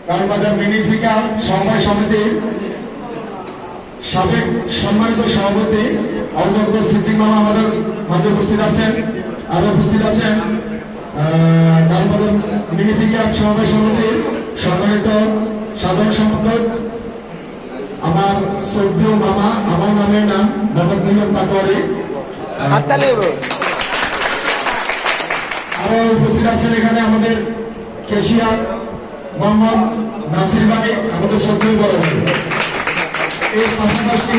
কারণবাজার মিনিফিকা সমবায় সমিতির সাবেক সম্মানিত সভাপতি অধ্যক্ষ সিদ্দিক মামা আমাদের মাঝে উপস্থিত আছেন। আরো উপস্থিত আছেন কারণবাজার মিনিফিকা সমবায় সমিতির সম্মানিত সাধারণ সম্পাদক আমার শ্রদ্ধেয় মামা, আমার নামের নাম ডক্টর মিলন পাটোয়ারি। আরো উপস্থিত আছেন এখানে আমাদের কেশিয়ার মোহাম্মদ নাসির ভাই, আমাদের শ্রদ্ধেয় বড় ভাই। এই পাশাপাশি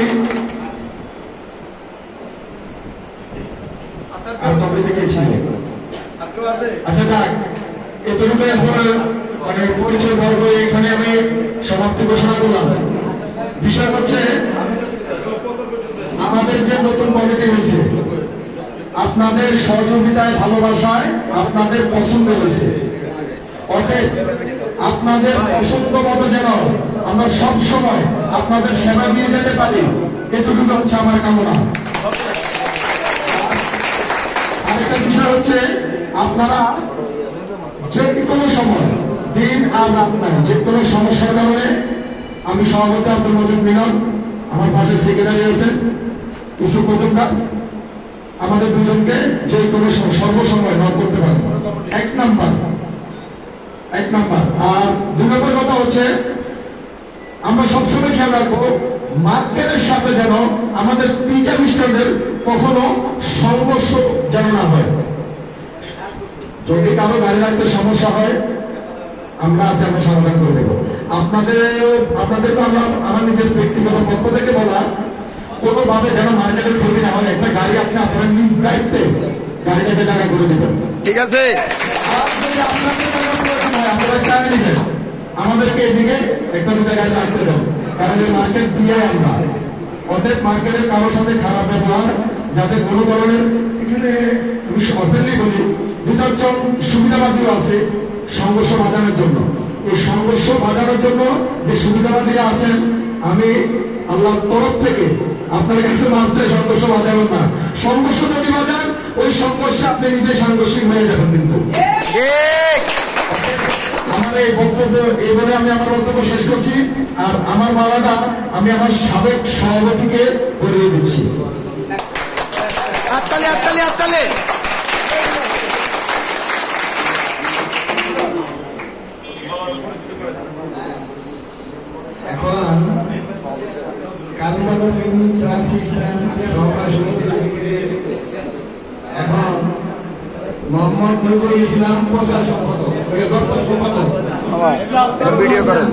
আচ্ছা যাক, এতটুকু মানে পরিচয় বর্গ এখানে আমি সমাপ্তি ঘোষণা করলাম। বিষয় হচ্ছে আমাদের যে নতুন কমিটি হয়েছে, আপনাদের সহযোগিতায় ভালোবাসায় আপনাদের পছন্দ হয়েছে, অতএব আপনাদের পছন্দ মতো যেন আমরা সব সময় আপনাদের সেবা দিয়ে যেতে পারি, এটুকু হচ্ছে আমার কামনা। আরেকটা বিষয় হচ্ছে আপনারা যে কোনো সময়, দিন আর রাত নাই, যে কোনো সমস্যার কারণে আমি সভাপতি আব্দুল মজিদ মিলন, আমার পাশে সেক্রেটারি আছেন ইউসুফ মজুমদার, আমাদের দুজনকে যে কোনো সর্বসময় নক করতে পারেন। এক নাম্বার। আর দুই নম্বর কথা হচ্ছে আমরা সবসময় খেয়াল রাখবো মার্কেটের সাথে যেন আমাদের পিকআপ স্ট্যান্ডের কখনো সংঘর্ষ যেন না হয়। যদি কারো গাড়ি রাখতে সমস্যা হয় আমরা সমাধান করে দেবো। আপনাদের আমার নিজের ব্যক্তিগত পক্ষ থেকে বলা, কোনোভাবে যেন মার্কেটের ক্ষতি না হয়। একটা গাড়ি আপনারা নিজ দায়িত্বে গাড়িটাকে জায়গা করে দেবেন, ঠিক আছে? আপনারা চাই নেবেন আমাদেরকে এদিকে একটা দুটা গাড়ি রাখতে দেন, কারণ এই মার্কেট দিয়ে আমরা অতএব মার্কেটের কারোর সাথে খারাপ ব্যবহার যাতে কোনো ধরনের, এখানে আমি অপেনলি বলি, দু চারজন সুবিধাবাদীও আছে সংঘর্ষ বাজানোর জন্য। এই সংঘর্ষ বাজানোর জন্য যে সুবিধাবাদীরা আছেন, আমি আল্লাহর তরফ থেকে আপনার কাছে মানছে সংঘর্ষ বাজাবেন না। সংঘর্ষ যদি বাজান, ওই সংঘর্ষে আপনি নিজে সাংঘর্ষিক হয়ে যাবেন। কিন্তু আমার এই বক্তব্য, এই বলে আমি আমার বক্তব্য শেষ করছি। আর আমার মালাটা আমি আমার সাবেক সভাপতিকে বলিয়ে দিচ্ছি। এখন কারণবাজার এখন মোহাম্মদ নজরুল ইসলাম প্রচার সম্পাদক, দপ্তর সম্পাদক ভিডিও করেন।